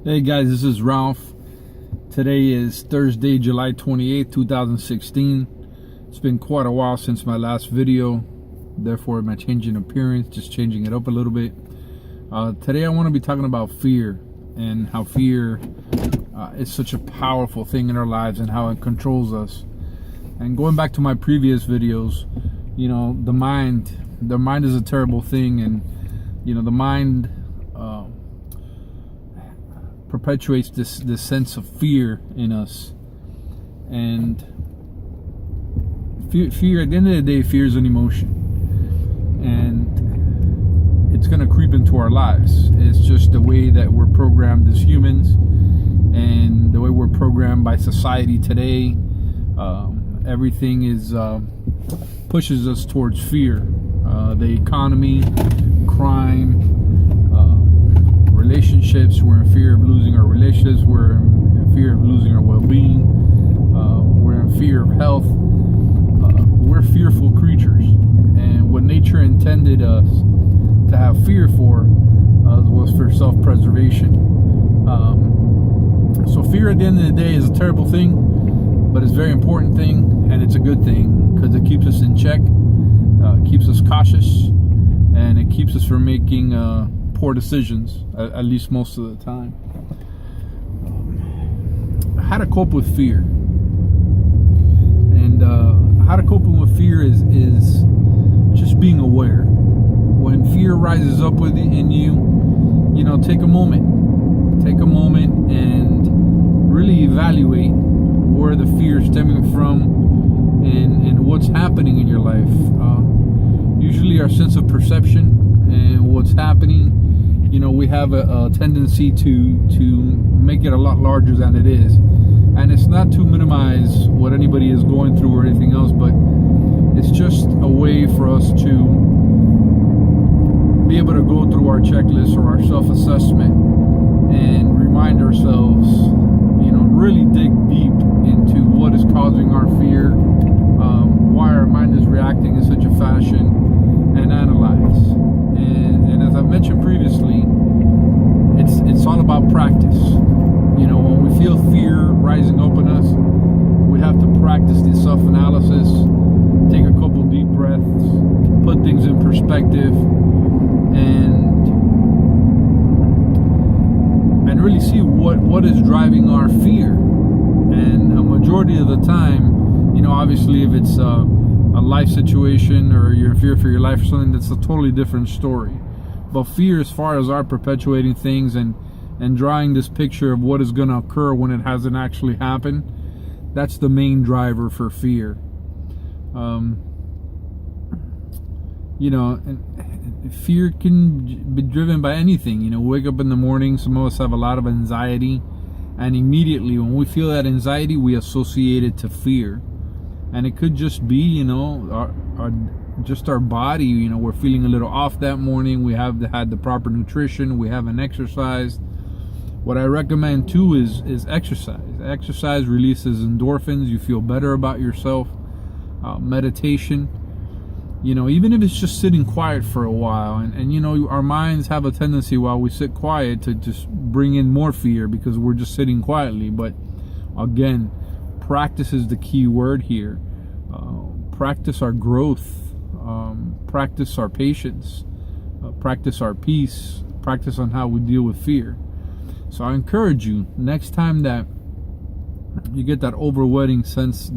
Hey guys, this is Ralph. Today is Thursday, July 28th, 2016. It's been quite a while since my last video, therefore my change in appearance, just changing it up a little bit. Today I want to be talking about fear and how fear is such a powerful thing in our lives and how it controls us. And going back to my previous videos, you know, the mind is a terrible thing, and you know, the mind perpetuates this sense of fear in us. And fear, at the end of the day, fear is an emotion, and it's going to creep into our lives. It's just the way that we're programmed as humans, and the way we're programmed by society today. Everything is pushes us towards fear. The economy, crime, relationships. We're in fear of losing our relationships. We're in fear of losing our well-being. We're in fear of health. We're fearful creatures, and what nature intended us to have fear for was for self-preservation. So fear at the end of the day is a terrible thing, but it's a very important thing, and it's a good thing because it keeps us in check, keeps us cautious, and it keeps us from making poor decisions, at least most of the time. How to cope with fear, and how to cope with fear is just being aware. When fear rises up within you, you know, take a moment and really evaluate where the fear is stemming from and what's happening in your life. Usually our sense of perception and what's happening, you know, we have a tendency to make it a lot larger than it is. And it's not to minimize what anybody is going through or anything else, but it's just a way for us to be able to go through our checklist or our self-assessment and remind ourselves, you know, really dig deep into what is causing our fear, why our mind is reacting in such a fashion, and analyze. And as I mentioned previously, it's all about practice. You know, when we feel fear rising up in us, we have to practice this self-analysis, take a couple deep breaths, put things in perspective, and really see what is driving our fear. And a majority of the time, you know, obviously if it's a life situation or you're in fear for your life or something, that's a totally different story. But fear, as far as our perpetuating things and drawing this picture of what is going to occur when it hasn't actually happened, that's the main driver for fear. You know, and fear can be driven by anything. You know, wake up in the morning, some of us have a lot of anxiety, and immediately when we feel that anxiety, we associate it to fear. And it could just be, you know, our body, you know, we're feeling a little off that morning, we have had the proper nutrition, we haven't exercised. What I recommend too is exercise. Exercise releases endorphins, you feel better about yourself. Meditation, you know, even if it's just sitting quiet for a while, and you know, our minds have a tendency while we sit quiet to just bring in more fear because we're just sitting quietly. But again, practice is the key word here. Practice our growth, practice our patience, practice our peace, practice on how we deal with fear. So I encourage you, next time that you get that overwhelming sense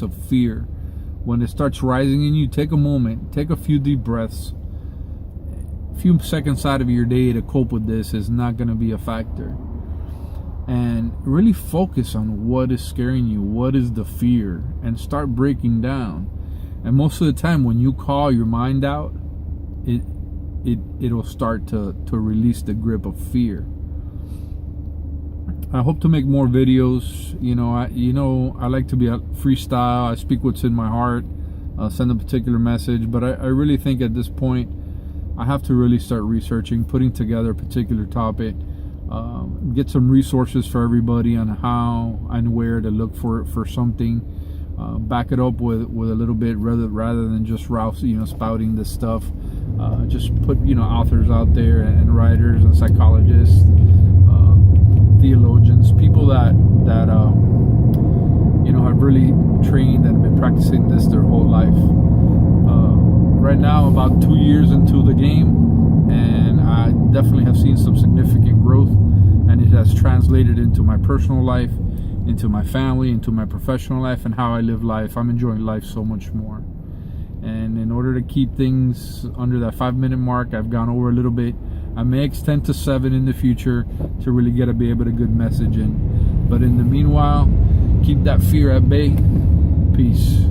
of fear, when it starts rising in you, take a moment, take a few deep breaths. A few seconds out of your day to cope with this is not going to be a factor. And really focus on what is scaring you, what is the fear, and start breaking down. And most of the time when you call your mind out, it'll start to release the grip of fear. I hope to make more videos. You know, I like to be a freestyle. I speak what's in my heart, send a particular message, but I really think at this point I have to really start researching, putting together a particular topic, get some resources for everybody on how and where to look for something, back it up with a little bit rather than just Ralph, you know, spouting this stuff. Just put, you know, authors out there and writers and psychologists, theologians, people that you know, have really trained and been practicing this their whole life. Right now, about 2 years into the game, and I definitely have seen some significant growth, and it has translated into my personal life, into my family, into my professional life, and how I live life. I'm enjoying life so much more. And in order to keep things under that 5-minute mark, I've gone over a little bit. I may extend to 7 in the future to really get a bit of a good message in. But in the meanwhile, keep that fear at bay. Peace.